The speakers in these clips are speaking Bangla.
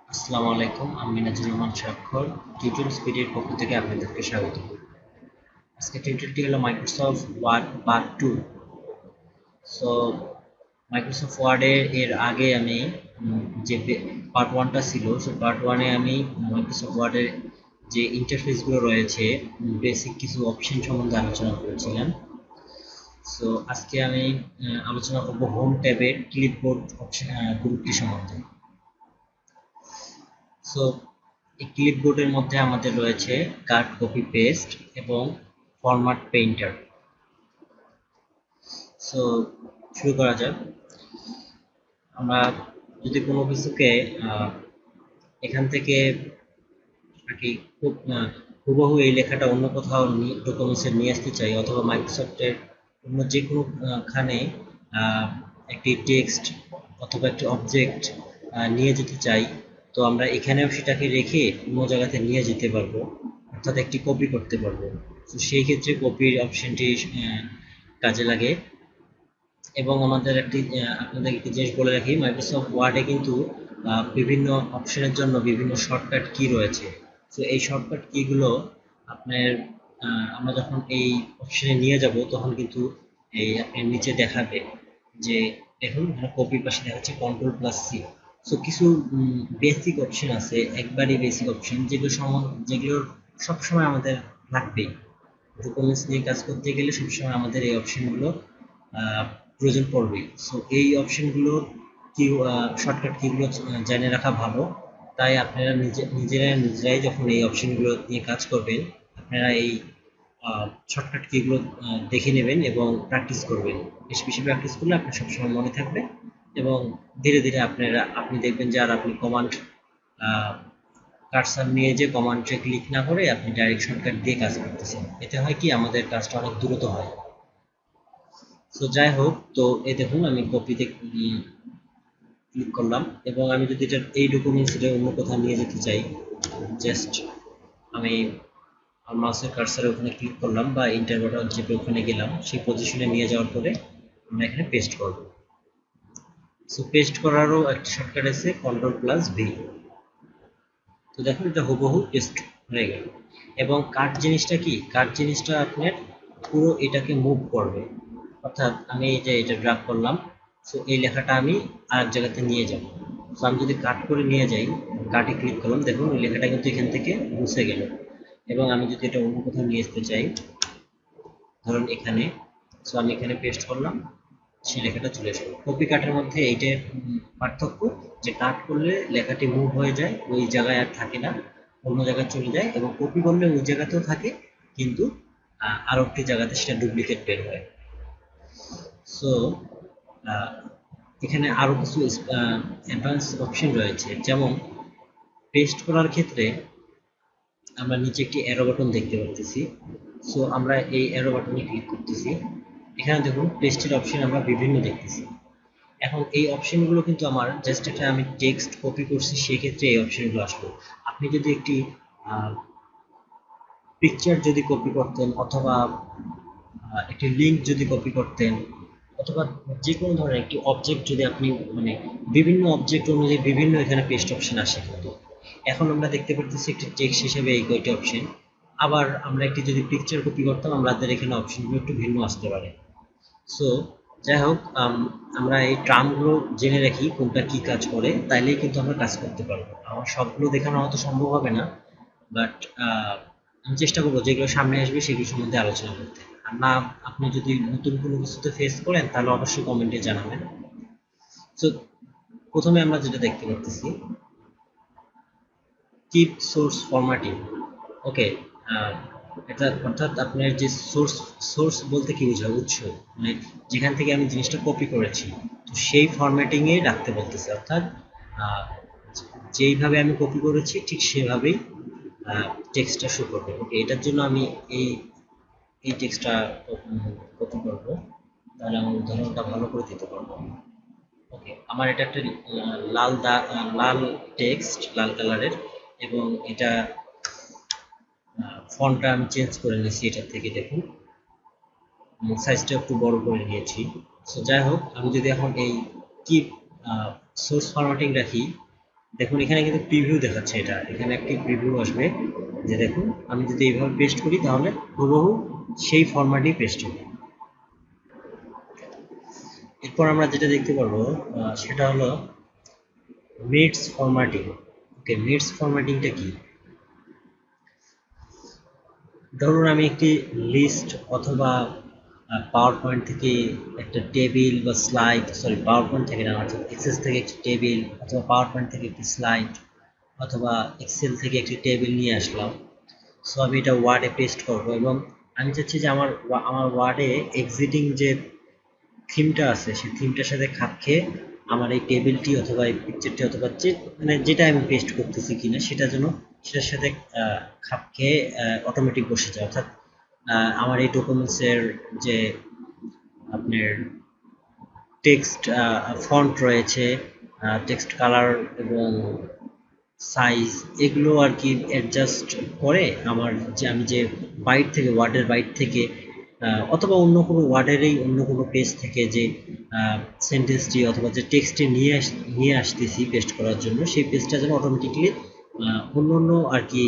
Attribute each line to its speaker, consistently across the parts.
Speaker 1: আসসালামু আলাইকুম, আমি মিনাজুর রহমান স্বাক্ষর টিউটোরিয়াল স্পিডের পক্ষ থেকে আপনাদেরকে স্বাগত। আজকে টিউটোরিয়ালটি হলো Microsoft Word part 2। So Microsoft ওয়ার্ডের এর আগে আমি যে পার্ট 1টা ছিল, সো পার্ট 1-এ আমি মাইক্রোসফট ওয়ার্ডের যে ইন্টারফেসগুলো রয়েছে, বেসিক কিছু অপশন সম্বন্ধে আলোচনা করেছিলাম। সো আজকে আমি আলোচনা করব হোম ট্যাবের ক্লিপবোর্ড অপশন গ্রুপটি সম্বন্ধে। সো এই ক্লিপবোর্ডের মধ্যে আমাদের রয়েছে কাট, কপি, পেস্ট এবং ফরম্যাট পেইন্টার। সো শুরু করা যাক। আমরা যদি কোনো কিছুকে এখান থেকে আর কি খুব হুবহু এই লেখাটা অন্য কোথাও ডকুমেন্টসে নিয়ে আসতে চাই, অথবা মাইক্রোসফটের অন্য যে কোনো খানে একটি টেক্সট অথবা একটি অবজেক্ট নিয়ে যেতে চাই, তো আমরা এখানেও সেটাকে রেখে অন্য জায়গাতে নিয়ে যেতে পারবো, অর্থাৎ একটি কপি করতে পারবো। তো সেই ক্ষেত্রে কপির অপশনটি কাজে লাগে। এবং আমাদের আপনাদের একটি জিনিস বলে রাখি, মাইক্রোসফট ওয়ার্ডে কিন্তু বিভিন্ন অপশনের জন্য বিভিন্ন শর্টকাট কি রয়েছে। তো এই শর্টকাট কিগুলো আপনার আমরা যখন এই অপশনে নিয়ে যাব তখন কিন্তু এই আপনার নিচে দেখাবে যে দেখুন এখানে কপির পাশে দেখাচ্ছে Ctrl+C। সো কিছু বেসিক অপশন আছে, একবারই বেসিক অপশন, যেগুলোর সবসময় আমাদের লাগবেই। ডকুমেন্টস নিয়ে কাজ করতে গেলে সবসময় আমাদের এই অপশনগুলো প্রয়োজন পড়বেই। সো এই অপশনগুলো কি শর্টকাট কিগুলো জেনে রাখা ভালো। তাই আপনারা নিজেরাই যখন এই অপশনগুলো নিয়ে কাজ করবেন, আপনারা এই শর্টকাট কিগুলো দেখে নেবেন এবং প্র্যাকটিস করবেন। বেশি বেশি প্র্যাকটিস করলে আপনার সবসময় মনে থাকবে এবং ধীরে ধীরে আপনি দেখবেন যে আর আপনি কমান্ড কার্সার নিয়ে যে কমান্ডে ক্লিক না করে আপনি ডাইরেক্ট শর্টকাট দিয়ে কাজ করতেছেন। এতে হয় কি আমাদের কাজটা অনেক দ্রুত হয়। সো যাই হোক, তো এই দেখুন আমি কপিতে ক্লিক করলাম এবং আমি যদি এটা এই ডকুমেন্টসটা অন্য কোথাও নিয়ে যেতে চাই, জাস্ট আমি আমার মাউসের কার্সারে ওখানে ক্লিক করলাম বা এন্টার বাটন চেপে ওখানে গেলাম, সেই পজিশনে নিয়ে যাওয়ার পরে আমরা এখানে পেস্ট করব। সো পেস্ট করারও একটা শর্টকাট আছে Ctrl+V। তো দেখুন এটা হুবহু পেস্ট হয়ে গেল। এবং কাট জিনিসটা কি, কাট জিনিসটা আপনার পুরো এটাকে মুভ করবে, অর্থাৎ আমি এই যে এটা ড্রাগ করলাম, সো এই লেখাটা আমি আরেক জায়গাতে নিয়ে যাব। সো আমি যদি কাট করে নিয়ে যাই, কাটে ক্লিক করলাম, দেখুন ওই লেখাটা কিন্তু এখান থেকে মুছে গেল। এবং আমি যদি এটা অন্য কোথাও নিয়ে আসতে চাই, ধরুন এখানে, সো আমি এখানে পেস্ট করলাম, সেই লেখাটা চলে আসলো। কপি কাটের মধ্যে এইটার পার্থক্য যে কাট করলে লেখাটি মুভ হয়ে যায়, ওই জায়গায় আর থাকে না, অন্য জায়গায় চলে যায়। এবং কপি করলে ওই জায়গাতেও থাকে, কিন্তু আরো একটি জায়গাতে সেটা ডুপ্লিকেট বের হয়। সো এখানে আরো কিছু অ্যাডভান্স অপশন রয়েছে, যেমন পেস্ট করার ক্ষেত্রে আমরা নিচে একটি অ্যারো বাটন দেখতে পাচ্ছি। সো আমরা এই অ্যারো বাটনে ক্লিক করতেছি। এখানে দেখুন পেস্টের অপশন আমরা বিভিন্ন দেখতেছি। এখন এই অপশনগুলো কিন্তু আমার জাস্ট একটা আমি টেক্সট কপি করছি, সেক্ষেত্রে এই অপশনগুলো আসলো। আপনি যদি একটি পিকচার যদি কপি করতেন, অথবা একটি লিঙ্ক যদি কপি করতেন, অথবা যে কোনো ধরনের একটি অবজেক্ট যদি আপনি মানে বিভিন্ন অবজেক্ট অনুযায়ী বিভিন্ন এখানে পেস্ট অপশন আসে। কিন্তু এখন আমরা দেখতে পাচ্ছি একটি টেক্সট হিসেবে এই কয়টি অপশন। আবার আমরা একটি যদি পিকচার কপি করতাম, আমাদের এখানে অপশনগুলো একটু ভিন্ন আসতে পারে। সো যাই হোক, আমরা এই টার্মগুলো জেনে রাখি কোনটা কি কাজ করে, তাইলেই কিন্তু আমরা কাজ করতে পারবো। আমার সবগুলো দেখানো হয়তো সম্ভব হবে না, বাট আমি চেষ্টা করবো যেগুলো সামনে আসবে সেগুলো সম্বন্ধে আলোচনা করতে। আর না, আপনি যদি নতুন কোনো কিছুতে ফেস করেন তাহলে অবশ্যই কমেন্টে জানাবেন। সো প্রথমে আমরা যেটা দেখতে পাচ্ছি, কিপ সোর্স ফরম্যাটিং। ওকে, এটা অর্থাৎ আপনার যে সোর্স বলতে কি বোঝায়, উৎস, মানে যেখান থেকে আমি জিনিসটা কপি করেছি, তো সেই ফরম্যাটিং এ রাখতে বলতেছে। অর্থাৎ যেইভাবে আমি কপি করেছি ঠিক সেভাবেই টেক্সটটা শো করবে। ওকে, এটার জন্য আমি এই এই টেক্সটটা কপি করব, তাহলে আমার উদাহরণটা ভালো করে দিতে পারবো। ওকে, আমার এটা একটা লাল টেক্সট, লাল কালারের, এবং এটা ফন্টটা আমি চেঞ্জ করে নিয়েছি এটার থেকে, দেখুন সাইজটা একটু বড় করে নিয়েছি। সো যাই হোক, আমি যদি এখন এই কি সোর্স ফরম্যাটিং রাখি, দেখুন এখানে কিন্তু প্রিভিউ দেখাচ্ছে, এটা এখানে একটি প্রিভিউ আসবে যে দেখুন আমি যদি এইভাবে পেস্ট করি তাহলে হুবহু সেই ফরম্যাটই পেস্ট হবে। এরপর আমরা যেটা দেখতে পারবো সেটা হলো মিডস ফরম্যাটিং। ওকে, মিডস ফরম্যাটিংটা কি? ধরুন আমি একটি লিস্ট অথবা পাওয়ার পয়েন্ট থেকে একটা টেবিল বা স্লাইড, সরি পাওয়ার পয়েন্ট থেকে না, অর্থাৎ এক্সেস থেকে একটি টেবিল অথবা পাওয়ার পয়েন্ট থেকে একটি স্লাইড অথবা এক্সেল থেকে একটি টেবিল নিয়ে আসলাম। সো আমি এটা ওয়ার্ডে পেস্ট করব এবং আমি চাচ্ছি যে আমার ওয়ার্ডে এক্সিটিং যে থিমটা আছে সেই থিমটার সাথে খাপ খেয়ে আমার এই টেবিলটি অথবা এই পিকচারটি অথবা যে মানে যেটা আমি পেস্ট করতেছি কিনা সেটা যেন সেটার সাথে খাপ খেয়ে অটোমেটিক বসে যায়। অর্থাৎ আমার এই ডকুমেন্টসের যে আপনার টেক্সট ফন্ট রয়েছে, টেক্সট কালার এবং সাইজ, এগুলো আর কি অ্যাডজাস্ট করে আমার যে আমি যে বাইট থেকে ওয়ার্ডের বাইট থেকে অথবা অন্য কোনো ওয়ার্ডেরই অন্য কোনো পেজ থেকে যে সেন্টেন্সটি অথবা যে টেক্সটটি নিয়ে আসতেছি পেস্ট করার জন্য সেই পেজটা যেন অটোমেটিকলি অন্য অন্য আর কি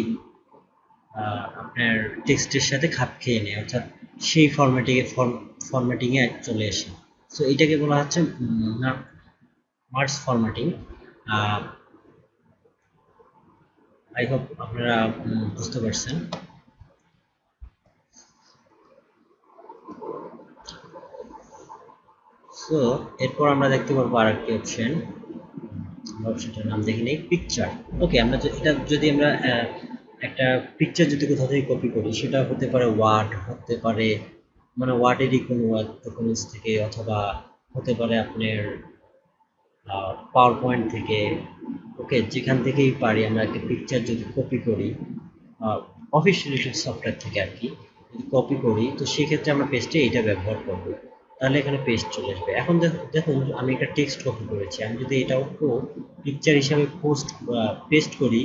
Speaker 1: আপনার টেক্সটের সাথে খাপ খেয়ে নেয়, অর্থাৎ সেই ফরম্যাটিংয়ে চলে আসে। সো এটাকে বলা হচ্ছে মার্জ ফরম্যাটিং। আই হোপ আপনারা বুঝতে পারছেন। সো এরপর আমরা দেখতে পারবো আরেকটি অপশন, অপশনটার নাম দেখে নেই, পিকচার। ওকে, আমরা এটা যদি আমরা একটা পিকচার যদি কোথাও থেকে কপি করি, সেটা হতে পারে ওয়ার্ড, হতে পারে মানে ওয়ার্ডেরই কোনো ডকুমেন্টস থেকে, অথবা হতে পারে আপনার পাওয়ার পয়েন্ট থেকে। ওকে, যেখান থেকেই পারি আমরা একটা পিকচার যদি কপি করি অফিস রিলেটেড সফটওয়্যার থেকে আর কি, যদি কপি করি তো সেক্ষেত্রে আমরা পেস্টে এইটা ব্যবহার করব, তাহলে এখানে পেস্ট চলে আসবে। এখন দেখুন আমি একটা টেক্সট কপি করেছি, আমি যদি এটাও পিকচার হিসাবে পেস্ট করি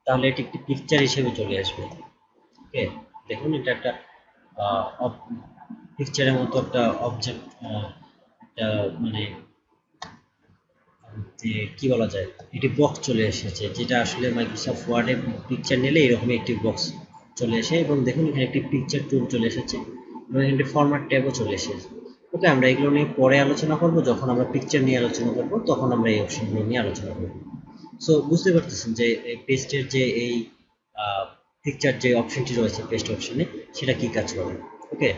Speaker 1: তাহলে এটি একটি পিকচার হিসেবে চলে আসবে। ওকে, দেখুন এটা একটা পিকচারের মতো একটা অবজেক্ট, একটা মানে যে কি বলা যায়, একটি বক্স চলে এসেছে, যেটা আসলে মাইক্রোসফট ওয়ার্ডে পিকচার নিলে এরকম একটি বক্স চলে আসে। এবং দেখুন এখানে একটি পিকচার টুল চলে এসেছে এবং এখানে ফরম্যাট ট্যাবও চলে এসেছে। ওকে, আমরা এগুলো নিয়ে পরে আলোচনা করব, যখন আমরা পিকচার নিয়ে আলোচনা করব তখন আমরা এই অপশনগুলো নিয়ে আলোচনা করব। সো বুঝতে পারতেছেন যে পেস্টের যে এই পিকচার যে অপশনটি রয়েছে পেস্ট অপশনে, সেটা কি কাজ করে। ওকে,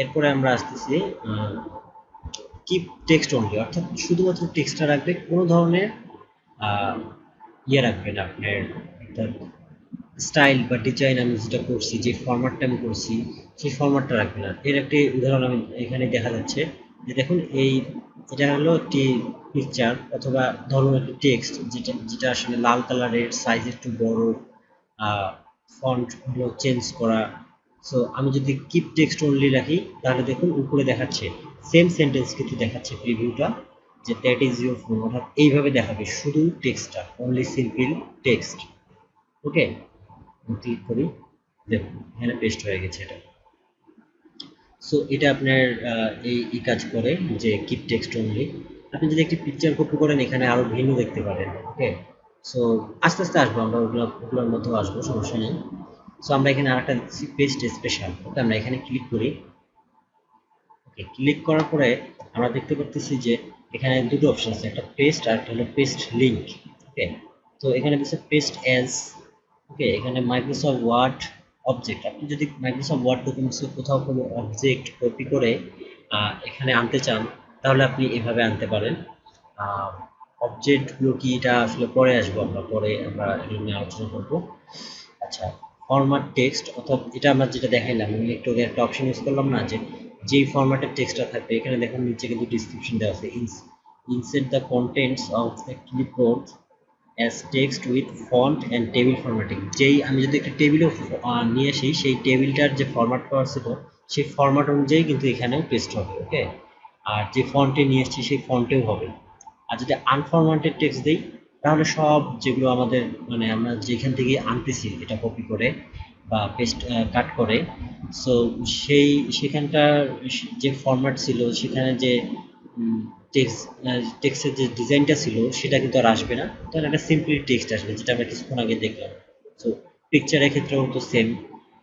Speaker 1: এরপরে আমরা আসতেছি কিপ টেক্সট অনলি, অর্থাৎ শুধুমাত্র টেক্সটটা রাখবে, কোনো ধরনের ইয়ে রাখবে না আপনার, অর্থাৎ স্টাইল বা ডিজাইন আমি যেটা করছি, যে ফরম্যাটটা আমি করছি সেই ফরম্যাটটা রাখবে না। এর একটি উদাহরণ আমি এখানে দেখা যাচ্ছে যে দেখুন এটা হলো একটি পিকচার অথবা ধরুন একটি টেক্সট, যেটা যেটা আসলে লাল কালারের, সাইজ একটু বড়, ফন্ট গুলো চেঞ্জ করা। সো আমি যদি কিপ টেক্সট অনলি রাখি তাহলে দেখুন উপরে দেখাচ্ছে সেম সেন্টেন্স কিন্তু দেখাচ্ছে প্রিভিউটা, যে দ্যাট ইজ ইউর ফোন, অর্থাৎ এইভাবে দেখাবে শুধু টেক্সটটা, অনলি সিম্পল টেক্সট। ওকে, ক্লিক করি, দেখুন এখানে পেস্ট হয়ে গেছে এটা। সো এটা আপনার এই কাজ করে যে কিপ টেক্সট অনলি। আপনি যদি একটি পিকচার কপি করেন এখানে আরো ভিন্ন দেখতে পারেন। ওকে, সো আস্তে আস্তে আসবো আমরা, ওগুলোর মধ্যেও আসবো, সমস্যা নেই। সো আমরা এখানে আরেকটা দিচ্ছি পেস্ট স্পেশাল। ওকে, আমরা এখানে ক্লিক করি। ওকে, ক্লিক করার পরে আমরা দেখতে পাচ্ছি যে এখানে দুটো অপশন আছে, একটা পেস্ট আর একটা হলো পেস্ট লিংক। ওকে, তো এখানে দিচ্ছে পেস্ট অ্যাজ। ওকে, এখানে মাইক্রোসফট ওয়ার্ড অবজেক্ট, আপনি যদি মাইক্রোসফট ওয়ার্ড ডকুমেন্টসে কোথাও কোনো অবজেক্ট কপি করে এখানে আনতে চান তাহলে আপনি এভাবে আনতে পারেন। অবজেক্টগুলো কি এটা আসলে পরে আসবো, আমরা পরে আমরা এগুলো নিয়ে আলোচনা করবো। আচ্ছা, ফরম্যাট টেক্সট, অর্থাৎ এটা আমরা যেটা দেখাইলাম, আমি একটু আগে একটা অপশন ইউজ করলাম না, যে যেই ফরম্যাটের টেক্সটটা থাকবে, এখানে দেখুন নিচে কিন্তু ডিসক্রিপশন দেওয়া আছে, inset the contents of the clipboard as text with font and table formatting. যেই আমি যদি একটা টেবিলও নিয়ে আসি, সেই টেবিলটার যে ফরম্যাট করা ছিল সেই ফরম্যাট অনুযায়ী কিন্তু এখানেও পেস্ট হবে। ওকে, আর যে ফন্টে নিয়ে এসেছি সেই ফন্টেও হবে। আর যদি আনফরম্যাটেড টেক্সট দিই তাহলে সব যেগুলো আমাদের মানে আমরা যেখান থেকে আনতেছি এটা কপি করে বা পেস্ট কাট করে, সো সেখানকার যে ফরম্যাট ছিল সেখানে যে টেক্সট টেক্সটের যে ডিজাইনটা ছিল সেটা কিন্তু আর আসবে না, তাহলে একটা সিম্পলি টেক্সট আসবে, যেটা আমরা কিছুক্ষণ আগে দেখলাম। সো পিকচারের ক্ষেত্রেও তো সেম।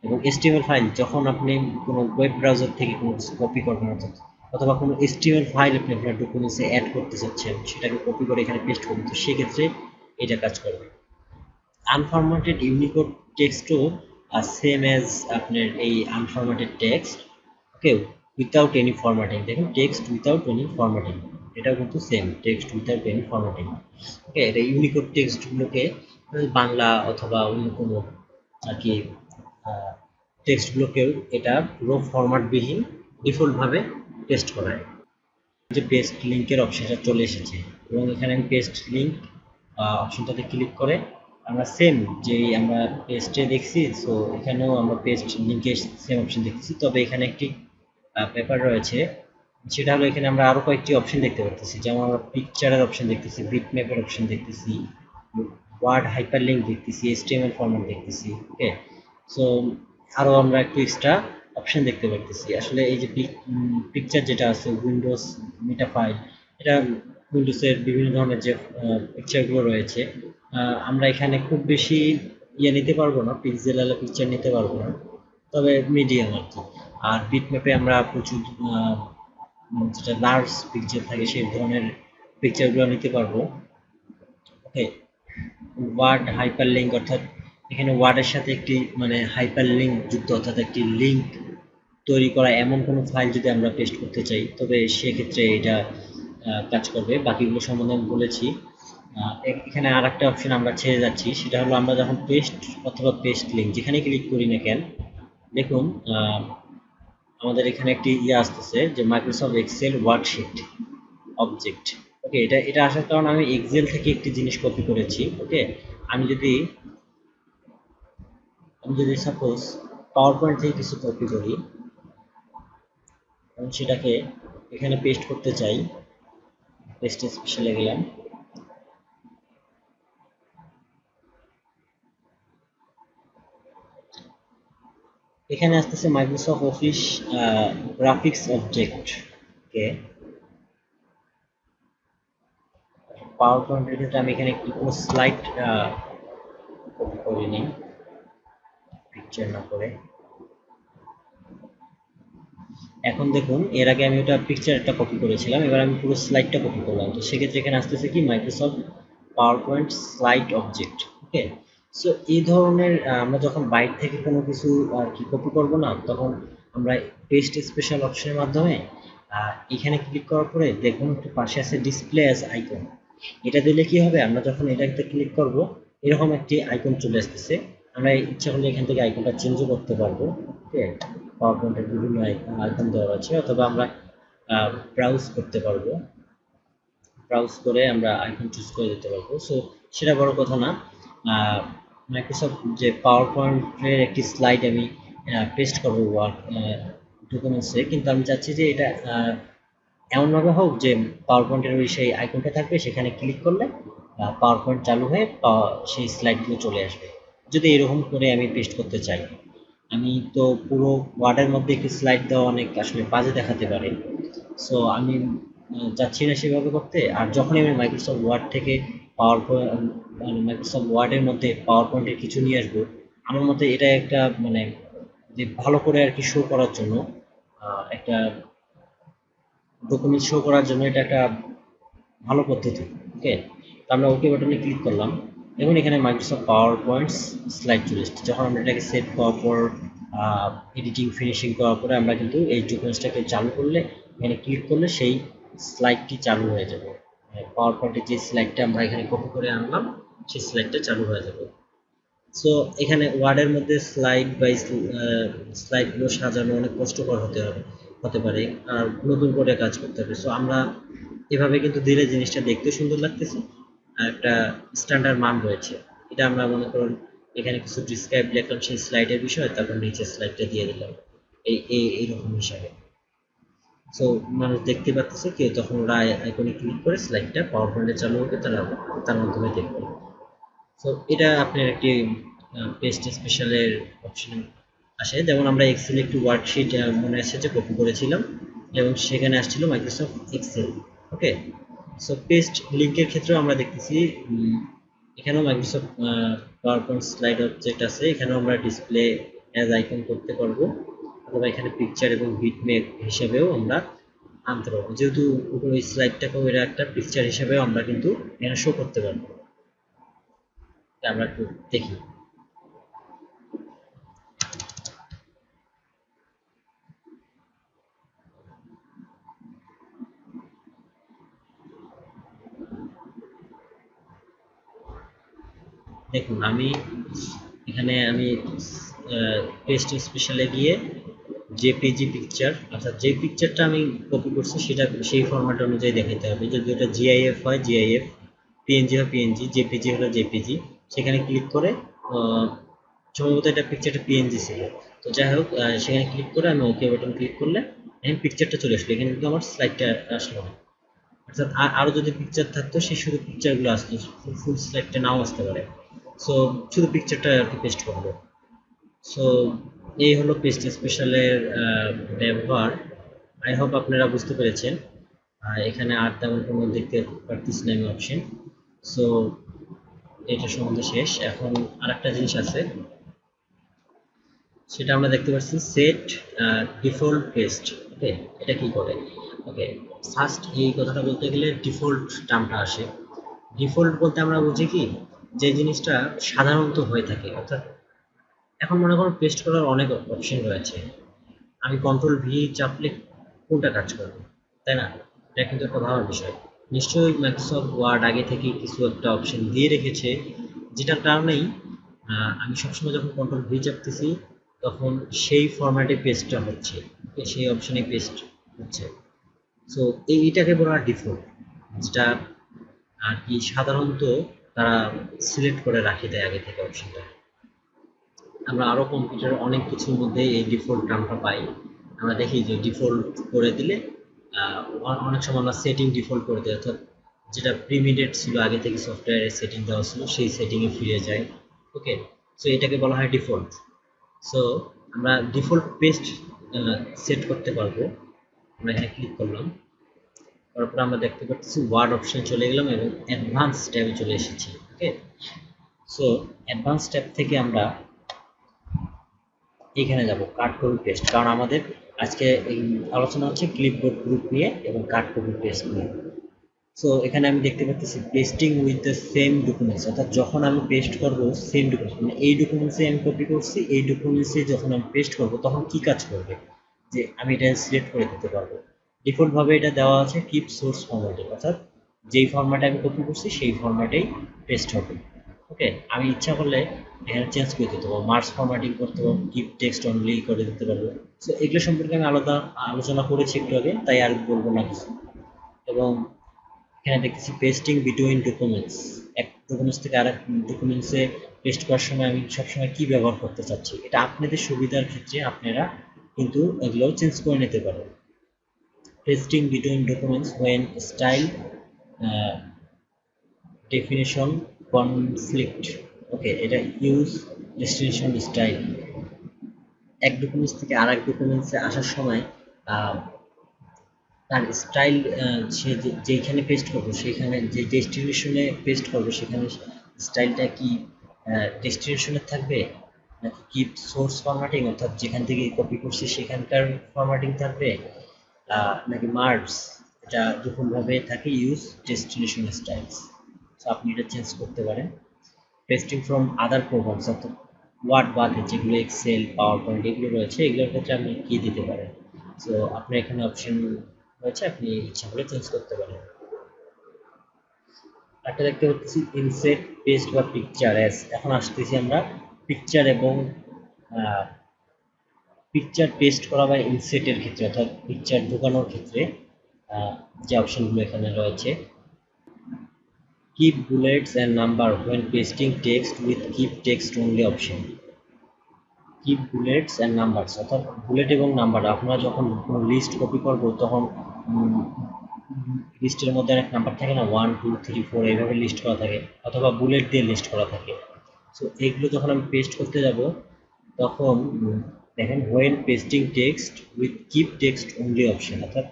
Speaker 1: এবং HTML ফাইল যখন আপনি কোনো ওয়েব ব্রাউজার থেকে কোনো কিছু কপি করবেন, অথবা কোনো HTML ফাইল আপনি আপনার ডকুমেন্টসে অ্যাড করতে চাচ্ছেন, সেটাকে কপি করে এখানে পেস্ট করবেন, তো সেক্ষেত্রে এটা কাজ করবে। আনফরম্যাটেড ইউনিকোড টেক্সটও সেম অ্যাজ আপনার এই unformatted text, okay, without any formatting. দেখুন, টেক্সট উইথাউট এনি ফরম্যাটিং, এটাও কিন্তু same, text without any formatting. Okay, এটা ইউনিকোড টেক্সটগুলোকে বাংলা অথবা অন্য কোনো আর কি টেক্সটগুলোকেও এটা পুরো ফরম্যাটবিহীন ডিফল্টভাবে টেস্ট করায়। যে পেস্ট লিঙ্কের অপশনটা চলে এসেছে, এবং এখানে আমি পেস্ট লিঙ্ক অপশনটাতে ক্লিক করে আমরা সেম যেই আমরা পেস্টে দেখছি, সো এখানেও আমরা পেস্ট লিঙ্কের সেম অপশন দেখতেছি, তবে এখানে একটি ব্যাপার রয়েছে। সেটা হলো এখানে আমরা আরো কয়েকটি অপশন দেখতে পাচ্ছি, যেমন আমরা পিকচারের অপশন দেখতেছি, বিটম্যাপের অপশন দেখতেছি, ওয়ার্ড হাইপার লিঙ্ক দেখতেছি, HTML ফরম্যাট দেখতেছি। ওকে, সো আরো আমরা একটু এক্সট্রা অপশন দেখতে পাচ্ছি। আসলে এই যে পিকচার যেটা আছে উইন্ডোজ মেটা ফাইল, এটা উইন্ডোজের বিভিন্ন ধরনের যে পিকচারগুলো রয়েছে, আমরা এখানে খুব বেশি নিতে পারবো না, পিক্সেল আলা পিকচার নিতে পারবো না, তবে মিডিয়াম আর কি। আর বিটম্যাপে আমরা প্রচুর যেটা লার্জ পিকচার থাকে সেই ধরনের পিকচারগুলো নিতে পারবো। ওকে, ওয়ার্ড হাইপার লিঙ্ক, অর্থাৎ এখানে ওয়ার্ডের সাথে একটি হাইপার লিঙ্ক যুক্ত, অর্থাৎ একটি লিঙ্ক তৈরি করা এমন কোনো ফাইল যদি আমরা পেস্ট করতে চাই, তবে সেক্ষেত্রে এটা কাজ করবে। বাকিগুলো সম্বন্ধে আমি বলেছি। এখানে আর একটা অপশন আমরা ছেড়ে যাচ্ছি, সেটা হলো আমরা যখন পেস্ট অথবা পেস্ট লিঙ্ক যেখানে ক্লিক করি না কেন, দেখুন আমাদের এখানে একটি আসতেছে যে মাইক্রোসফট এক্সেল ওয়ার্কশিট অবজেক্ট। ওকে, এটা এটা আসার কারণ আমি এক্সেল থেকে একটি জিনিস কপি করেছি। ওকে, আমি যদি সাপোজ পাওয়ার পয়েন্ট থেকে কিছু কপি করি এবং সেটাকে এখানে পেস্ট করতে চাই, পেস্ট স্পেশালে গেলাম, এখানে আসতেছে মাইক্রোসফট অফিস গ্রাফিক্স অবজেক্ট। ওকে, পাওয়ার পয়েন্টের ক্ষেত্রে আমি এখানে একটি কোনো স্লাইড কপি করিনি, পিকচার না করে। এখন দেখুন, এর আগে আমি ওটা পিকচারটা কপি করেছিলাম, এবার আমি পুরো স্লাইডটা কপি করলাম, তো সেক্ষেত্রে এখানে আসতেছে কি Microsoft PowerPoint slide object. Okay, so এই ধরনের আমরা যখন বাইরে থেকে কোনো কিছু আর কি কপি করব না, তখন আমরা পেস্ট স্পেশাল অপশনের মাধ্যমে এখানে ক্লিক করার পরে দেখুন একটু পাশে আছে ডিসপ্লে অ্যাজ আইকন, এটা দিলে কি হবে, আমরা যখন এটাতে ক্লিক করব এরকম একটি আইকন চলে আসতেছে। আমরা ইচ্ছা করলে এখান থেকে আইকনটা চেঞ্জও করতে পারবো। ওকে, পাওয়ার পয়েন্টের বিভিন্ন আইকন দেওয়া আছে, অথবা আমরা ব্রাউজ করতে পারবো, ব্রাউজ করে আমরা আইকন চুজ করে দিতে পারবো। সো সেটা বড় কথা না। মাইক্রোসফট যে পাওয়ার পয়েন্টের একটি স্লাইড আমি পেস্ট করবো ওয়ার্ড ডকুমেন্টসে, কিন্তু আমি চাচ্ছি যে এটা এমনভাবে হোক যে পাওয়ার পয়েন্টের ওই সেই আইকনটা থাকবে, সেখানে ক্লিক করলে পাওয়ার পয়েন্ট চালু হয়ে সেই স্লাইডগুলো চলে আসবে। যদি এরকম করে আমি পেস্ট করতে চাই, আমি তো পুরো ওয়ার্ডের মধ্যে একটি স্লাইড দেওয়া অনেক আসলে বাজে দেখাতে পারে। সো আমি চাচ্ছি না সেভাবে করতে। আর যখনই আমি মাইক্রোসফট ওয়ার্ড থেকে পাওয়ার মাইক্রোসফট ওয়ার্ডের মধ্যে পাওয়ার পয়েন্টের কিছু নিয়ে আসবো, আমার মতে এটা একটা যে ভালো করে আর কি শো করার জন্য, একটা ডকুমেন্ট শো করার জন্য এটা একটা ভালো পদ্ধতি। ওকে, তো আমরা ওকে বাটনে ক্লিক করলাম, দেখুন এখানে মাইক্রোসফট পাওয়ার পয়েন্টস স্লাইড চলে এসেছে। যখন আমরা এটাকে সেভ করার পর এডিটিং ফিনিশিং করার পরে আমরা কিন্তু এই ডকুমেন্টসটাকে চালু করলে, এখানে ক্লিক করলে সেই স্লাইডটি চালু হয়ে যাবে। পাওয়ার পয়েন্টের যে স্লাইডটা আমরা এখানে কপি করে আনলাম, সেই স্লাইডটা চালু হয়ে যাবে। সো এখানে ওয়ার্ডের মধ্যে স্লাইড বাই স্লাইডগুলো সাজানো অনেক কষ্টকর হতে পারে, আর নতুন করে কাজ করতে হবে। সো আমরা এভাবে কিন্তু দিলে জিনিসটা দেখতে সুন্দর লাগতেছে, আর একটা স্ট্যান্ডার্ড মান রয়েছে। এটা আমরা মনে করুন এখানে কিছু ডিসক্রাইব লিখলাম সেই স্লাইডের বিষয়, তারপর নিচে স্লাইডটা দিয়ে দিলাম এইরকম হিসাবে। সো মানুষ দেখতে পাচ্ছে, কেউ তখন ওরা আইকনে ক্লিক করে স্লাইডটা পাওয়ার পয়েন্টে চালু হবে, তারা তার মাধ্যমে দেখবে। সো এটা আপনার একটি পেস্ট স্পেশালের অপশন আসে। যেমন আমরা এক্সেল একটি ওয়ার্কশিট মনে আছে যে কপি করেছিলাম, এবং সেখানে আসছিল মাইক্রোসফট এক্সেল। ওকে, সো পেস্ট লিঙ্কের ক্ষেত্রেও আমরা দেখতেছি এখানেও Microsoft PowerPoint slide object আছে, এখানেও আমরা ডিসপ্লে অ্যাজ আইকন করতে পারবো, অথবা এখানে পিকচার এবং বিটম্যাপ হিসেবেও আমরা আনতে পারবো, যেহেতু ওই স্লাইডটাকেও এটা একটা পিকচার হিসেবেও আমরা কিন্তু এখানে শো করতে পারবো। আমরা একটু দেখি। দেখুন আমি এখানে পেস্ট স্পেশালে গিয়ে জেপিজি পিকচার, অর্থাৎ যে পিকচারটা আমি কপি করছি সেটা সেই ফরম্যাট অনুযায়ী দেখাতে হবে। যদি ওটা জিআইএফ হয় জিআইএফ, পিএনজি হয় পিএনজি, জেপিজি হলো জেপিজি। সেখানে ক্লিক করে সম্ভবত এটা পিকচারটা পিএনজি ছিল, তো যাই হোক সেখানে ক্লিক করে আমি ওকে বাটন ক্লিক করলে এখানে পিকচারটা চলে আসলো, এখানে কিন্তু আমার স্লাইডটা আসলো না। অর্থাৎ আরও যদি পিকচার থাকতো সেই শুধু পিকচারগুলো আসতো, ফুল স্লাইডটা নাও আসতে পারে। সো শুধু পিকচারটা আর কি পেস্ট করবো। সো এই হলো পেস্ট স্পেশালের ব্যবহার। আই হোপ আপনারা বুঝতে পেরেছেন। এখানে আর তেমন কোনো দেখতে পারতেছি না আমি অপশন। সো এটা সম্বন্ধে শেষ। এখন আরেকটা জিনিস আছে, সেটা আমরা দেখতে পাচ্ছি সেট ডিফল্ট পেস্ট। ওকে, এটা কি করে? ওকে, ফার্স্ট এই কথাটা বলতে গেলে ডিফল্ট টার্মটা আসে। ডিফল্ট বলতে আমরা বুঝি কি, যে জিনিসটা সাধারণত হয়ে থাকে। অর্থাৎ এখন মনে করো পেস্ট করার অনেক অপশন রয়েছে, আমি কন্ট্রোল ভি চাপলে কোনটা কাজ করবে, তাই না? এটা কিন্তু একটা ভাবার বিষয়। নিশ্চয়ই মাইক্রোসফট ওয়ার্ড আগে থেকে কিছু একটা অপশন দিয়ে রেখেছে, যেটার কারণেই আমি সবসময় যখন কন্ট্রোল ভি চাপতেছি তখন সেই ফরম্যাটে পেস্টটা হচ্ছে, সেই অপশনে পেস্ট হচ্ছে। সো এইটাকে বলা হয় ডিফল্ট, যেটা আর কি সাধারণত তারা সিলেক্ট করে রাখে দেয় আগে থেকে অপশনটা। আমরা আরো কম্পিউটারে অনেক কিছুর মধ্যে এই ডিফল্ট টার্মটা পাই। আমরা দেখি যে ডিফল্ট করে দিলে অনেক সময় আমরা সেটিং ডিফল্ট করে দিই, অর্থাৎ যেটা প্রিমিডেড ছিল আগে থেকে সফটওয়্যারের সেটিং দেওয়া ছিল সেই সেটিংয়ে ফিরে যায়। ওকে, সো এটাকে বলা হয় ডিফল্ট। সো আমরা ডিফল্ট পেস্ট সেট করতে পারবো। আমরা এখানে ক্লিক করলাম, তারপর আমরা দেখতে পাচ্ছি ওয়ার্ড অপশন চলে গেলাম এবং অ্যাডভান্স ট্যাবে চলে এসেছি। ওকে, সো অ্যাডভান্স ট্যাব থেকে আমরা এখানে যাব কাট কপি পেস্ট, কারণ আমাদের আজকে এই আলোচনা হচ্ছে ক্লিপবোর্ড গ্রুপ নিয়ে এবং কাট কপি পেস্ট নিয়ে। সো এখানে আমি দেখতে পাচ্ছি pasting with the same documents, অর্থাৎ যখন আমি পেস্ট করব সেম ডকুমেন্টস, মানে এই ডকুমেন্টসে আমি কপি করছি, এই ডকুমেন্টসে যখন আমি পেস্ট করব তখন কি কাজ করবে, যে আমি এটা সিলেক্ট করে দিতে পারবো। ডিফল্ট ভাবে এটা দেওয়া আছে কিপ সোর্স ফরম্যাটে, অর্থাৎ যেই ফরম্যাটে আমি কপি করছি সেই ফরম্যাটেই পেস্ট হবে। ওকে, আমি ইচ্ছা করলে এখানে চেঞ্জ করে দিতে পারবো, মার্জ ফরম্যাটিং করতে পারবো, কিপ টেক্সট অনলি করে দিতে পারবো। সো এগুলো সম্পর্কে আমি আলাদা আলোচনা করেছি একটু আগে, তাই আর বলবো না কিছু। এবং এখানে দেখতেছি পেস্টিং বিটুইন ডকুমেন্টস, এক ডকুমেন্টস থেকে আরেক ডকুমেন্টসে পেস্ট করার সময় আমি সবসময় কি ব্যবহার করতে চাচ্ছি, এটা আপনাদের সুবিধার ক্ষেত্রে আপনারা কিন্তু এগুলো চেঞ্জ করে নিতে পারেন। Pasting between documents when style definition conflict. Okay, এটা ইউজ ডেস্টিনেশন স্টাইল, এক ডকুমেন্টস থেকে আরেক ডকুমেন্টসে আসার সময় তার স্টাইল, সে যেখানে পেস্ট করবো সেখানে যে ডেস্টিনেশনে পেস্ট করবো সেখানে স্টাইলটা কি ডেস্টিনেশনে থাকবে, নাকি কি সোর্স ফরম্যাটিং অর্থাৎ যেখান থেকে কপি করছি সেখানকার ফরম্যাটিং থাকবে, নাকি মার্জ, এটা দুপুরভাবে থাকে ইউজ ডেস্টিনেশন স্টাইলস। সো আপনি এটা চেঞ্জ করতে পারেন। পেস্টিং ফ্রম আদার প্রোগ্রামস, অর্থাৎ ওয়ার্ড বাদে যেগুলো এক্সেল পাওয়ার পয়েন্ট এগুলো রয়েছে এগুলোর ক্ষেত্রে আপনি কি দিতে পারেন। সো আপনার এখানে অপশন রয়েছে, আপনি ইচ্ছা করে চেঞ্জ করতে পারেন। একটা দেখতে পাচ্ছি ইনসেট পেস্ট বা পিকচার অ্যাস, এখন আসতেছি আমরা পিকচার এবং পিকচার পেস্ট করা বা ইনসেটের ক্ষেত্রে, অর্থাৎ পিকচার ঢোকানোর ক্ষেত্রে যে অপশনগুলো এখানে রয়েছে। Keep bullets and number when pasting text with keep text only option. Keep bullets and numbers, অর্থাৎ বুলেট এবং নাম্বার, আপনারা যখন কোনো লিস্ট কপি করবো তখন লিস্টের মধ্যে অনেক নাম্বার থাকে না, 1 2 3 4 এইভাবে লিস্ট করা থাকে, অথবা বুলেট দিয়ে লিস্ট করা থাকে। সো এইগুলো যখন আমি পেস্ট করতে যাব তখন দেখেন when pasting text with keep text only option, অর্থাৎ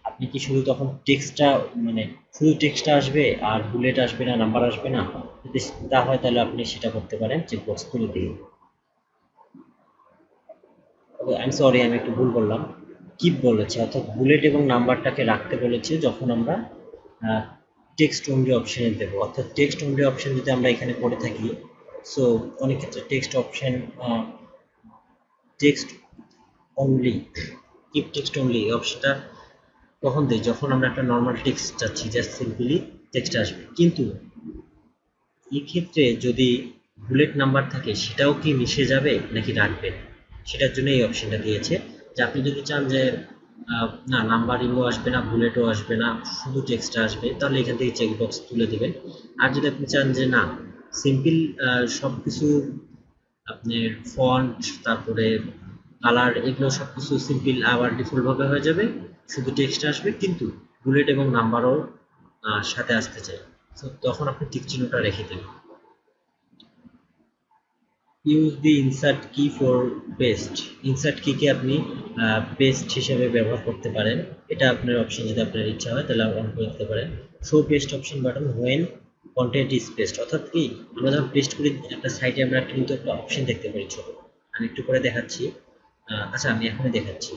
Speaker 1: আপনি কি শুধু তখন টেক্সটটা মানে শুধু টেক্সটটা আসবে আর বুলেট আসবে না, নাম্বার আসবে না? যদি তা হয় তাহলে আপনি সেটা করতে পারেন চেকবক্স তুলে দিয়ে। আই এম সরি, আমি একটু ভুল বললাম, কিপ বলেছে, অর্থাৎ বুলেট এবং নাম্বারটাকে রাখতে বলেছে যখন আমরা টেক্সট অনলি অপশনে দেবো। অর্থাৎ টেক্সট অনলি অপশন যদি আমরা এখানে করে থাকি, সো অনেক ক্ষেত্রে text option text only keep text only এই অপশনটা কখন দিই, যখন আমরা একটা নর্মাল টেক্সট চাচ্ছি, জাস্ট সিম্পলি টেক্সট আসবে। কিন্তু এই ক্ষেত্রে যদি বুলেট নাম্বার থাকে সেটাও কি মিশে যাবে নাকি রাখবেন, সেটার জন্য এই অপশনটা দিয়েছে। যে আপনি যদি চান যে না নাম্বারিংও আসবে না, বুলেটও আসবে না, শুধু টেক্সটটা আসবে, তাহলে এখান থেকে চেকবক্স তুলে দেবেন। আর যদি আপনি চান যে না সিম্পল সব কিছু আপনার ফন্ট, তারপরে কালার, এগুলো সব কিছু সিম্পল আবার ডিফল্টভাবে হয়ে যাবে, শুধু টেক্সট আসবে কিন্তু বুলেট এবং নাম্বারও সাথে আসতে চাই, তো তখন আপনি টিক চিহ্নটা রেখে দেবেন। ইউজ দি ইনসার্ট কি ফর পেস্ট, ইনসার্ট কিকে আপনি পেস্ট হিসেবে ব্যবহার করতে পারেন, এটা আপনার অপশন, যদি আপনার ইচ্ছা হয় তাহলে অন করে দিতে পারেন। Show paste option button when content is paste, অর্থাৎ কি আমরা যখন পেস্ট করি একটা সাইডে আমরা কিন্তু একটা অপশন দেখতে পারি ছোট, আমি একটু করে দেখাচ্ছি। আচ্ছা আমি এখনই দেখাচ্ছি।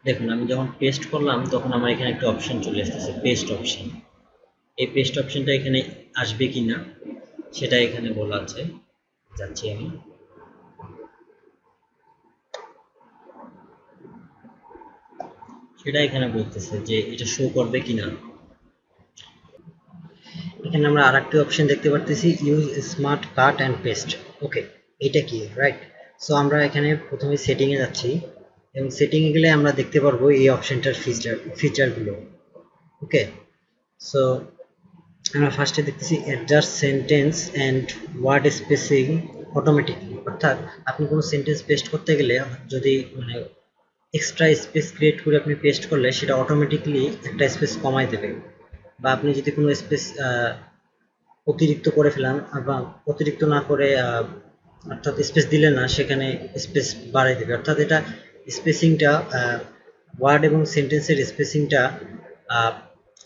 Speaker 1: দেখুন আমি যখন পেস্ট করলাম তখন আমার এখানে একটা অপশন চলে আসতেছে, পেস্ট অপশন। এই পেস্ট অপশনটা এখানে আসবে কি না সেটা এখানে বলা আছে, যাচ্ছি আমি। সেটা এখানে বলতেছে যে এটা শো করবে কিনা। এখানে আমরা আরেকটি অপশন দেখতে পারতেছি, use smart cut and paste. Okay, এটা কি রাইট? সো আমরা এখানে প্রথমে সেটিংয়ে যাচ্ছি এবং সেটিংয়ে গেলে আমরা দেখতে পারবো এই অপশনটার ফিচারগুলো। ওকে, সো আমরা ফার্স্টে দেখতেছি adjust sentence and word spacing automatically, অর্থাৎ আপনি কোনো সেন্টেন্স পেস্ট করতে গেলে যদি মানে এক্সট্রা স্পেস ক্রিয়েট করে আপনি পেস্ট করলে সেটা অটোমেটিকলি একটা স্পেস কমায় দেবে, বা আপনি যদি কোনো স্পেস অতিরিক্ত করে ফেলান বা অতিরিক্ত না করে অর্থাৎ স্পেস দিলে না সেখানে স্পেস বাড়াই দেবে, অর্থাৎ এটা স্পেসিংটা ওয়ার্ড এবং সেন্টেন্সের স্পেসিংটা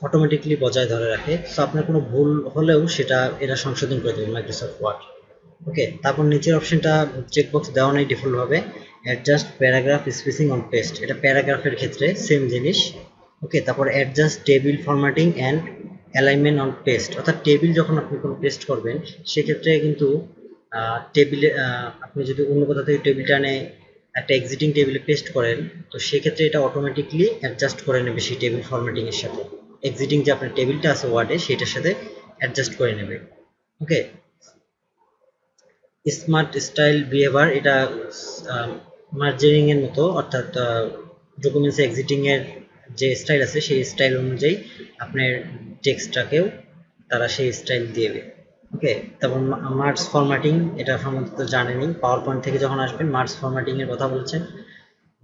Speaker 1: অটোমেটিকলি বজায় ধরে রাখে। সো আপনার কোনো ভুল হলেও সেটা এরা সংশোধন করে দেবে মাইক্রোসফট ওয়ার্ড। ওকে, তারপর নিচের অপশনটা চেকবক্স দেওয়া নেই ডিফল্টভাবে, adjust paragraph spacing on paste, এটা প্যারাগ্রাফের ক্ষেত্রে সেম জিনিস। ওকে, তারপর adjust table formatting and alignment on paste, অর্থাৎ টেবিল যখন আপনি কোনো পেস্ট করবেন সেক্ষেত্রে কিন্তু টেবিলে আপনি যদি অন্য কোথা থেকে টেবিলটা এনে একটা এক্সিটিং টেবিলে পেস্ট করেন, তো সেক্ষেত্রে এটা অটোমেটিকলি অ্যাডজাস্ট করে নেবে সেই টেবিল ফরম্যাটিং এর সাথে, এক্সিটিং যে আপনার টেবিলটা আছে ওয়ার্ডে সেটার সাথে অ্যাডজাস্ট করে নেবে। ওকে, স্মার্ট স্টাইল বিহেভিয়ার, এটা মার্জারিং এর মতো, অর্থাৎ ডকুমেন্টস এক্সিটিং এর যে স্টাইল আছে সেই স্টাইল অনুযায়ী আপনার টেক্সটটাকেও তারা সেই স্টাইল দিবে। ওকে, তারপর মার্কস ফরম্যাটিং, এটা সম্বন্ধে তো জানেনই, পাওয়ার পয়েন্ট থেকে যখন আসবেন মার্কস ফরম্যাটিং এর কথা বলছেন,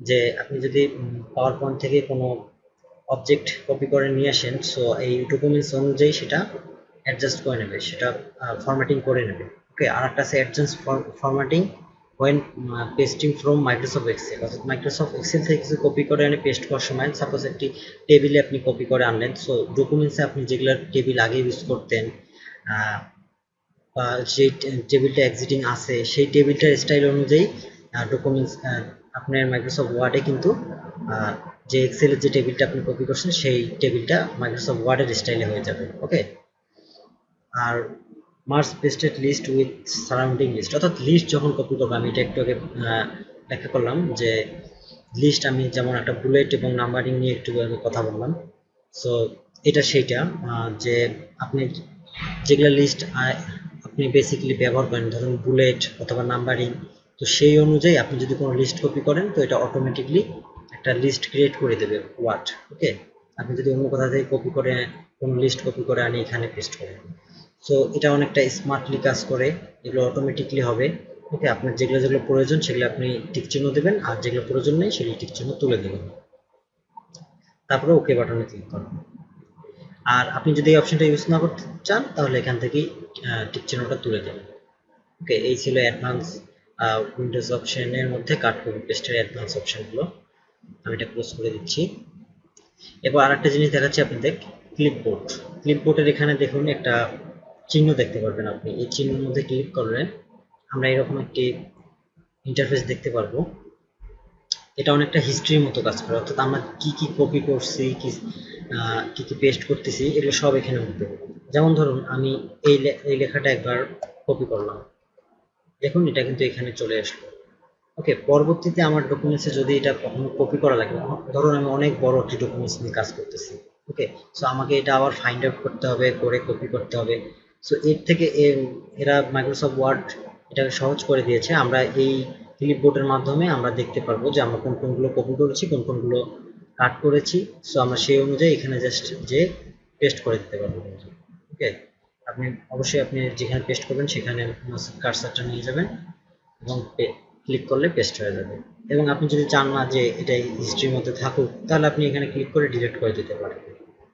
Speaker 1: যে আপনি যদি পাওয়ার পয়েন্ট থেকে কোনো অবজেক্ট কপি করে নিয়ে আসেন, সো এই ডকুমেন্টস অনুযায়ী সেটা অ্যাডজাস্ট করে নেবে, সেটা ফরম্যাটিং করে নেবে। ওকে, আর একটা আছে adjust formatting when pasting from Microsoft Excel, অর্থাৎ মাইক্রোসফট এক্সেল থেকে কিছু কপি করে এনে পেস্ট করার সময় সাপোজ একটি টেবিলে আপনি কপি করে আনলেন, সো ডকুমেন্টসে আপনি যেগুলো টেবিল আগে ইউজ করতেন বা যে টেবিলটা এক্সিটিং আছে সেই টেবিলটার স্টাইল অনুযায়ী ডকুমেন্টস আপনার মাইক্রোসফট ওয়ার্ডে কিন্তু যে এক্সেলের যে টেবিলটা আপনি কপি করছেন সেই টেবিলটা মাইক্রোসফট ওয়ার্ডের স্টাইলে হয়ে যাবে। ওকে, আর merge pasted list with surrounding list, অর্থাৎ লিস্ট যখন কপি করবো, আমি এটা একটু আগে ব্যাখ্যা করলাম যে লিস্ট, আমি যেমন একটা বুলেট এবং নাম্বারিং নিয়ে একটু আগে কথা বললাম, সো এটা সেইটা যে আপনি যেগুলো লিস্ট আপনি বেসিক্যালি ব্যবহার করেন, ধরুন বুলেট অথবা নাম্বারিং, তো সেই অনুযায়ী আপনি যদি কোনো লিস্ট কপি করেন তো এটা অটোমেটিকলি একটা লিস্ট ক্রিয়েট করে দেবে ওয়ার্ড। ওকে, আপনি যদি অন্য কোথা থেকে কপি করে কোনো লিস্ট কপি করে আনি এখানে পেস্ট করেন, সো এটা অনেকটা স্মার্টলি কাজ করে, এগুলো অটোমেটিকলি হবে। ওকে, আপনার যেগুলো যেগুলো প্রয়োজন সেগুলো আপনি টিক চিহ্ন দেবেন, আর যেগুলো প্রয়োজন নেই সেগুলো টিক চিহ্ন তুলে দেবেন, তারপরে ওকে বাটনে ক্লিক করবেন। আর আপনি যদি এই অপশনটা ইউজ না করতে চান তাহলে এখান থেকেই টিক চিহ্নটা তুলে দেবেন। ওকে, এই ছিল অ্যাডভান্স উইন্ডোজ অপশনের মধ্যে কাট কপি পেস্টের অ্যাডভান্স অপশনগুলো। আমি এটা ক্লোজ করে দিচ্ছি। এবার আরেকটা জিনিস দেখাচ্ছি আপনাদের, ক্লিপবোর্ড। ক্লিপবোর্ডের এখানে দেখুন একটা চিহ্ন দেখতে পারবেন আপনি। এই চিহ্নের মধ্যে ক্লিক করলে আমরা এরকম একটি ইন্টারফেস দেখতে পারবো। এটা অনেকটা হিস্ট্রির মতো কাজ করে, অর্থাৎ আমরা কি কি কপি করছি, কি কি পেস্ট করতেছি, এগুলো সব এখানে উঠবে। যেমন ধরুন আমি এই লেখাটা একবার কপি করলাম, দেখুন এটা কিন্তু এখানে চলে আসলো। ওকে, পরবর্তীতে আমার ডকুমেন্টসে যদি এটা কখনো কপি করা লাগে, ধরুন আমি অনেক বড় একটি ডকুমেন্টস নিয়ে কাজ করতেছি, ওকে, সো আমাকে এটা আবার ফাইন্ড আউট করতে হবে, করে কপি করতে হবে। সো এর থেকে এরা মাইক্রোসফট ওয়ার্ড এটাকে সহজ করে দিয়েছে। আমরা এই ক্লিপবোর্ডের মাধ্যমে আমরা দেখতে পারবো যে আমরা কোন কোনগুলো কপি করেছি, কোন কোনগুলো কাট করেছি। সো আমরা সেই অনুযায়ী এখানে জাস্ট যে পেস্ট করে দিতে পারবো। ওকে, আপনি অবশ্যই আপনি যেখানে পেস্ট করবেন সেখানে কার্সারটা নিয়ে যাবেন এবং ক্লিক করলে পেস্ট হয়ে যাবে। এবং আপনি যদি চান না যে এটা হিস্ট্রির মধ্যে থাকুক, তাহলে আপনি এখানে ক্লিক করে ডিলিট করে দিতে পারেন।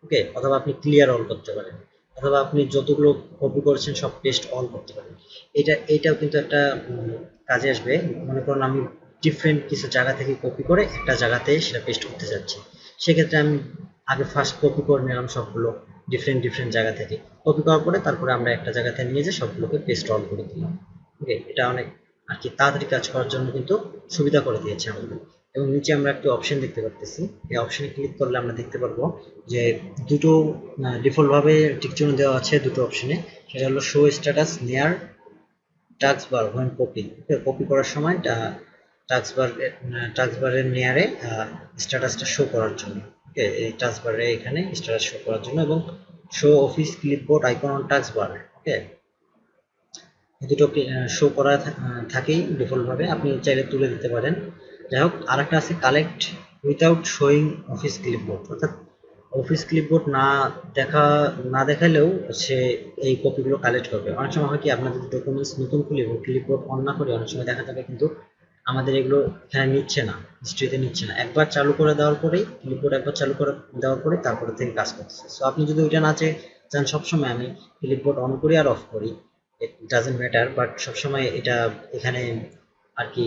Speaker 1: ওকে, অথবা আপনি ক্লিয়ার অল করতে পারেন, অথবা আপনি যতগুলো কপি করেছেন সব পেস্ট অল করতে পারেন। এটাও কিন্তু একটা কাজে আসবে। মনে করুন আমি ডিফারেন্ট কিছু জায়গা থেকে কপি করে একটা জায়গাতে সেটা পেস্ট করতে চাচ্ছি, সেক্ষেত্রে আমি আগে ফার্স্ট কপি করে নিলাম সবগুলো ডিফারেন্ট ডিফারেন্ট জায়গা থেকে। কপি করার পরে তারপরে আমরা একটা জায়গাতে নিয়ে যে সবগুলোকে পেস্ট অল করে দিলাম। ওকে, এটা অনেক আর কি তাড়াতাড়ি কাজ করার জন্য কিন্তু সুবিধা করে দিয়েছে আমাদের। এবং নিচে আমরা একটা অপশন দেখতে পাচ্ছি, এই অপশনে ক্লিক করলে আমরা দেখতে পারবো যে দুটো ডিফল্ট ভাবে টিকচিহ্ন দেওয়া আছে দুটো অপশনে। সেটা হলো show status near task bar when copy. Copy করার সময় টাস্ক বারের নিয়ারে স্ট্যাটাসটা শো করার জন্য। ওকে, এই টাস্ক বারে এখানে স্ট্যাটাস শো করার জন্য, এবং show office clipboard icon on taskbar. Okay, এই দুটো শো করা থাকেই ডিফল্ট ভাবে, আপনি চাইলে তুলে দিতে পারেন। যাই হোক, আরেকটা আছে collect without showing office clipboard, অর্থাৎ অফিস ক্লিপবোর্ড না দেখালেও সে এই কপিগুলো কালেক্ট করবে। অনেক সময় হয় কি, আপনাদের ডকুমেন্টস নতুন খুলে এবং ক্লিপবোর্ড অন না করে অনেক সময় দেখা যাবে কিন্তু আমাদের এগুলো এখানে নিচ্ছে না, হিস্ট্রিতে নিচ্ছে না। একবার চালু করে দেওয়ার পরেই ক্লিপবোর্ড একবার চালু করে দেওয়ার পরেই তারপরে থেকে কাজ করতেছে। সো আপনি যদি ওইটা না চান সবসময় আমি ক্লিপবোর্ড অন করি আর অফ করি, ইট ডাজন্ট ম্যাটার, বাট সবসময় এটা এখানে আর কি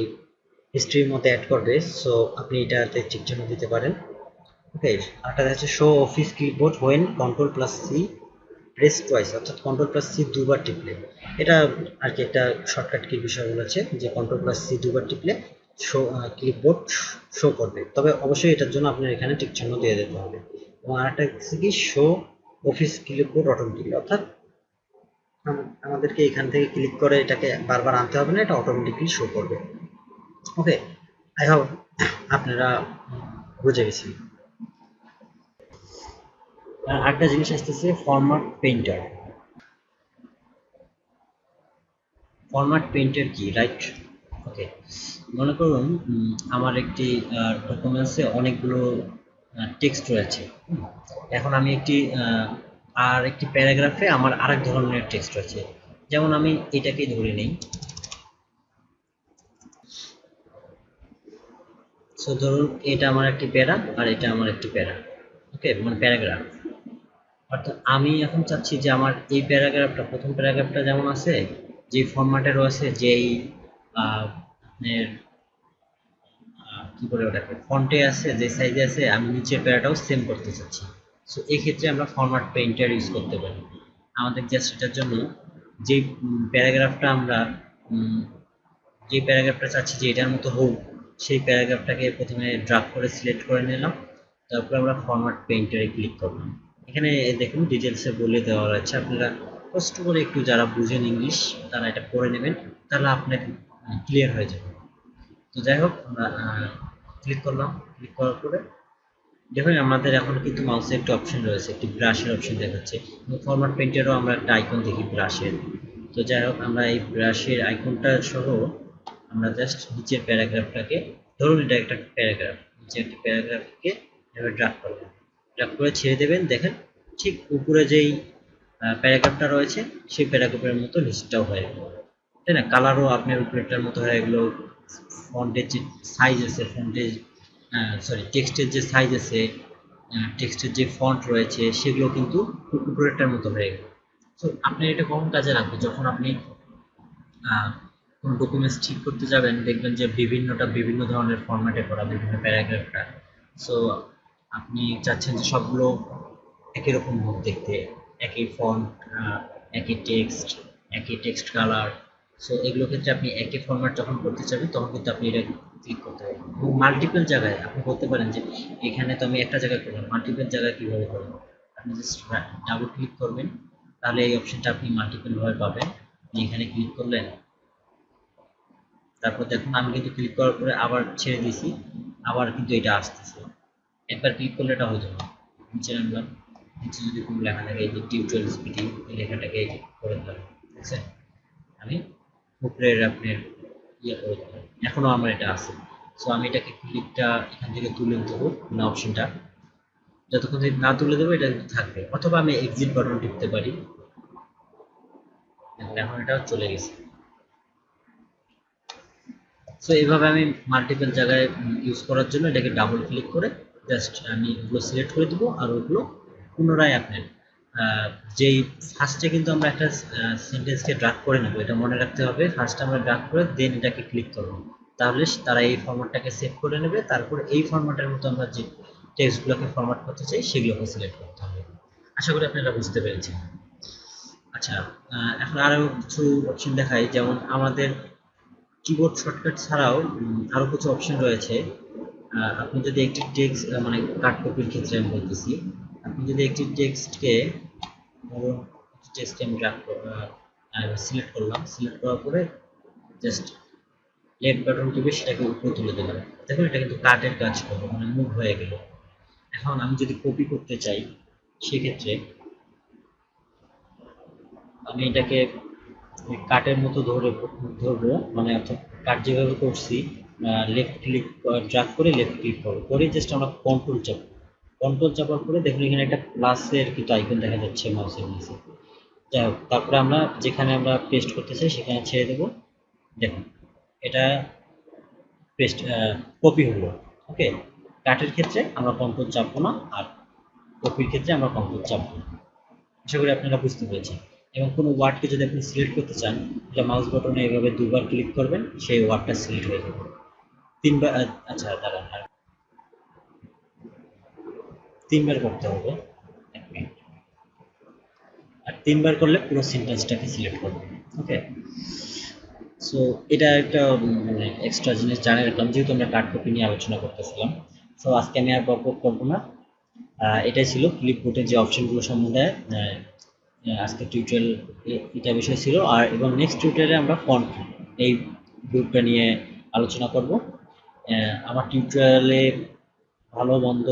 Speaker 1: হিস্ট্রির মধ্যে অ্যাড করবে। সো আপনি এটাতে টিক চিহ্ন দিতে পারেন। ওকে, আরেকটা হচ্ছে show office keyboard when control plus C press twice, অর্থাৎ কন্ট্রোল প্লাস সি দুবার টিপলে। এটা আর কি একটা শর্টকাট কি বিষয় বলেছে যে কন্ট্রোল প্লাস সি দুবার টিপলে শো ক্লিপবোর্ড শো করবে। তবে অবশ্যই এটার জন্য আপনার এখানে টিক চিহ্ন দিয়ে দিতে হবে। এবং আরেকটা হচ্ছে কি শো অফিস ক্লিপবোর্ড অটোমেটিকলি, অর্থাৎ আমাদেরকে এখান থেকে ক্লিক করে এটাকে বারবার আনতে হবে না, এটা অটোমেটিকলি শো করবে। ওকে, আই হোপ আপনারা বুঝে গেছেন। আরেকটা জিনিস আসতেছে ফরম্যাট পেইন্টার। ফরম্যাট পেইন্টার কি, রাইট? ওকে, মনে করুন আমার একটি ডকুমেন্টসে অনেকগুলো টেক্সট রয়েছে। এখন আমি আর একটি প্যারাগ্রাফে আমার আরেক ধরনের টেক্সট রয়েছে। যেমন আমি এটাকেই ধরে নিই। সো ধরুন এটা আমার একটি প্যারা আর এটা আমার একটি প্যারা। ওকে, মানে প্যারাগ্রাফ। অর্থাৎ আমি এখন চাচ্ছি যে আমার এই প্যারাগ্রাফটা, প্রথম প্যারাগ্রাফটা যেমন আছে যে ফরম্যাটে রয়েছে, যেই আপনার কি বলে ওটাকে ফন্টে আছে, যে সাইজে আছে, আমি নিচের প্যারাটাও সেম করতে চাচ্ছি। সো এই ক্ষেত্রে আমরা ফরম্যাট পেইন্টার ইউজ করতে পারি। আমাদের জাস্ট এটার জন্য যে প্যারাগ্রাফটা আমরা যে প্যারাগ্রাফটা চাচ্ছি যে এটার মতো হোক, সেই প্যারাগ্রাফটাকে প্রথমে ড্রাগ করে সিলেক্ট করে নিলাম। তারপর আমরা ফরম্যাট পেইন্টারে ক্লিক করলাম। এখানে দেখুন ডিটেলসে বলে দেওয়া রয়েছে, আপনারা কষ্ট করে একটু যারা বুঝেন ইংলিশ তারা এটা পড়ে নেবেন, তাহলে আপনার ক্লিয়ার হয়ে যাবে। তো যাই হোক, আমরা ক্লিক করলাম। ক্লিক করার পরে দেখুন আমাদের এখন কিন্তু মাউসে একটা অপশন রয়েছে, একটি ব্রাশের অপশন দেখাচ্ছে, এবং ফরম্যাট পেইন্টারও আমরা একটা আইকন দেখি ব্রাশের। তো যাই হোক, আমরা এই ব্রাশের আইকনটা সহ আমরা জাস্ট নিচের প্যারাগ্রাফটাকে, ধরুন এটা একটা প্যারাগ্রাফ, নিচে একটা প্যারাগ্রাফকে এবার ড্রাগ করবেন, ড্রাগ করে ছেড়ে দেবেন। দেখেন ঠিক উপরে যেই প্যারাগ্রাফটা রয়েছে সেই প্যারাগ্রাফের মতো নিচটাও হয়ে গেল, তাই না? কালারও আপনার উপরেরটার মতো হয়ে গেলো। ফন্টের যে সাইজ আছে, টেক্সটের যে সাইজ আছে, টেক্সটের যে ফন্ট রয়েছে সেগুলো কিন্তু উপরেরটার মতো হয়ে গেল। তো আপনার এটা কখন কাজে লাগবে? যখন আপনি কোন ডকুমেন্টস ঠিক করতে যাবেন, দেখবেন যে বিভিন্ন ধরনের ফরম্যাটে করা, বিভিন্ন প্যারাগ্রাফটা। সো আপনি চাচ্ছেন যে সবগুলো একই রকম হোক দেখতে, একই ফন্ট, একই টেক্সট কালার। সো এগুলো ক্ষেত্রে আপনি একই ফরম্যাট যখন করতে চাবেন তখন কিন্তু আপনি এটা ক্লিক করতে পারবেন। এবং মাল্টিপল জায়গায় আপনি বলতে পারেন যে এখানে তো আমি একটা জায়গায় করলাম, মাল্টিপল জায়গায় কিভাবে করবো? আপনি জাস্ট ডাবল ক্লিক করবেন, তাহলে এই অপশনটা আপনি মাল্টিপল ভাবে পাবেন। আপনি এখানে ক্লিক করলেন, তারপর দেখুন আমি কিন্তু ক্লিক করার পরে আবার ছেড়ে দিয়েছি, আবার কিন্তু এটা আসতেছে। একবার ক্লিক করলে এটা হতো না। নিচে নামলাম, নিচে যদি কোনো লেখা থাকে এই যে টিউটোরিয়াল স্পিডি, এই লেখাটাকে এই যে করে দিলাম, দেখছেন? আমি উপরের আপনার ইয়ে করে দিলাম, এখনো আমার এটা আছে। সো আমি এটাকে ক্লিকটা এখান থেকে তুলে দেবো না, অপশনটা যতক্ষণ না তুলে দেবো এটা কিন্তু থাকবে, অথবা আমি এক্সিট বাটন টিপতে পারি। এখন এটা চলে গেছে। সো এইভাবে আমি মাল্টিপল জায়গায় ইউজ করার জন্য এটাকে ডাবল ক্লিক করে জাস্ট আমি ওগুলো সিলেক্ট করে দেবো, আর ওগুলো পুনরায় আপনার যেই ফার্স্টে কিন্তু আমরা একটা সেন্টেন্সকে ড্রাগ করে নেবো, এটা মনে রাখতে হবে। ফার্স্ট আমরা ড্রাগ করে দেন এটাকে ক্লিক করবো, তাহলে তারা এই ফরম্যাটটাকে সেভ করে নেবে। তারপর এই ফরম্যাটের মতো আমরা যে টেক্সটগুলোকে ফরম্যাট করতে চাই সেগুলোকে সিলেক্ট করতে হবে। আশা করি আপনারা বুঝতে পেরেছেন। আচ্ছা, এখন আরও কিছু অপশন দেখাই, যেমন আমাদের কিবোর্ড শর্টকাট ছাড়াও আরো কিছু অপশন রয়েছে। আপনি যদি একটি টেক্সট মানে কাট কপির ক্ষেত্রে আমি বলতেছি, আপনি যদি একটি টেক্সটকে ধরুন টেক্সটকে আমি সিলেক্ট করলাম, সিলেক্ট করার পরে জাস্ট লেফট বাটন টিপে সেটাকে উপরে তুলে দিলাম, দেখুন এটা কিন্তু কাটের কাজ করলো, মানে মুভ হয়ে গেল। এখন আমি যদি কপি করতে চাই সেক্ষেত্রে আমি এটাকে কাটের মতো ধরবো, মানে অর্থাৎ কাট যেভাবে করছি, লেফট ক্লিক ড্রাগ করে লেফট ক্লিক করবো, করে জাস্ট আমরা কন্ট্রোল চাপবো। কন্ট্রোল চাপার পরে দেখুন এখানে একটা প্লাসের কিন্তু আইকন দেখা যাচ্ছে মাউসের নিচে। যাই হোক, তারপরে আমরা যেখানে আমরা পেস্ট করতে চাই সেখানে ছেড়ে দেবো। দেখুন এটা পেস্ট কপি হলো। ওকে, কাটের ক্ষেত্রে আমরা কন্ট্রোল চাপবো না, আর কপির ক্ষেত্রে আমরা কন্ট্রোল চাপবো। আশা করি আপনারা বুঝতে পেরেছেন। এবং কোনো ওয়ার্ডকে যদি আপনি সিলেক্ট করতে চান, এটা মাউস বাটনে এভাবে দুবার ক্লিক করবেন, সেই ওয়ার্ডটা সিলেক্ট হয়ে যাবে। তিনবার, আচ্ছা দাঁড়ান, আর তিনবার করতে হবে। এক মিনিট। আর তিনবার করলে পুরো সেন্টেন্সটাকে সিলেক্ট করবে। ওকে, সো এটা একটা মানে এক্সট্রা জিনিস জানিয়ে রাখলাম, যেহেতু আমরা কার্ড কপি নিয়ে আলোচনা করতেছিলাম। সো আজকে আমি আর বকবক করবো না। এটাই ছিল ক্লিপবোর্ডের যে অপশনগুলো সম্বন্ধে আজকের টিউটোরিয়াল, এটা বিষয় ছিল। আর এবং নেক্সট টিউটোরিয়ালে আমরা ফন্ট এই গ্রুপটা নিয়ে আলোচনা করব। আমার টিউটোরিয়ালে ভালো মন্দ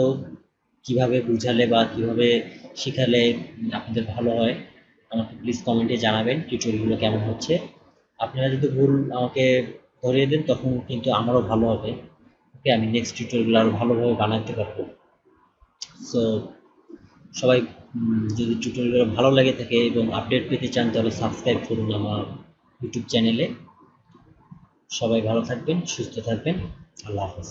Speaker 1: কিভাবে বুঝালে বা কিভাবে শেখালে আপনাদের ভালো হয়, আমাকে প্লিজ কমেন্টে জানাবেন টিউটোরিয়ালগুলো কেমন হচ্ছে। আপনারা যদি ভুল আমাকে ধরিয়ে দেন তখন কিন্তু আমারও ভালো হবে। ওকে, আমি নেক্সট টিউটোরিয়ালগুলো আরও ভালোভাবে বানাতে পারবো। সো সবাই যদি টিউটোরিয়ালগুলো ভালো লাগে থাকে এবং আপডেট পেতে চান তাহলে সাবস্ক্রাইব করুন আমার ইউটিউব চ্যানেলে। সবাই ভালো থাকবেন, সুস্থ থাকবেন। আল্লাহ হাফেজ।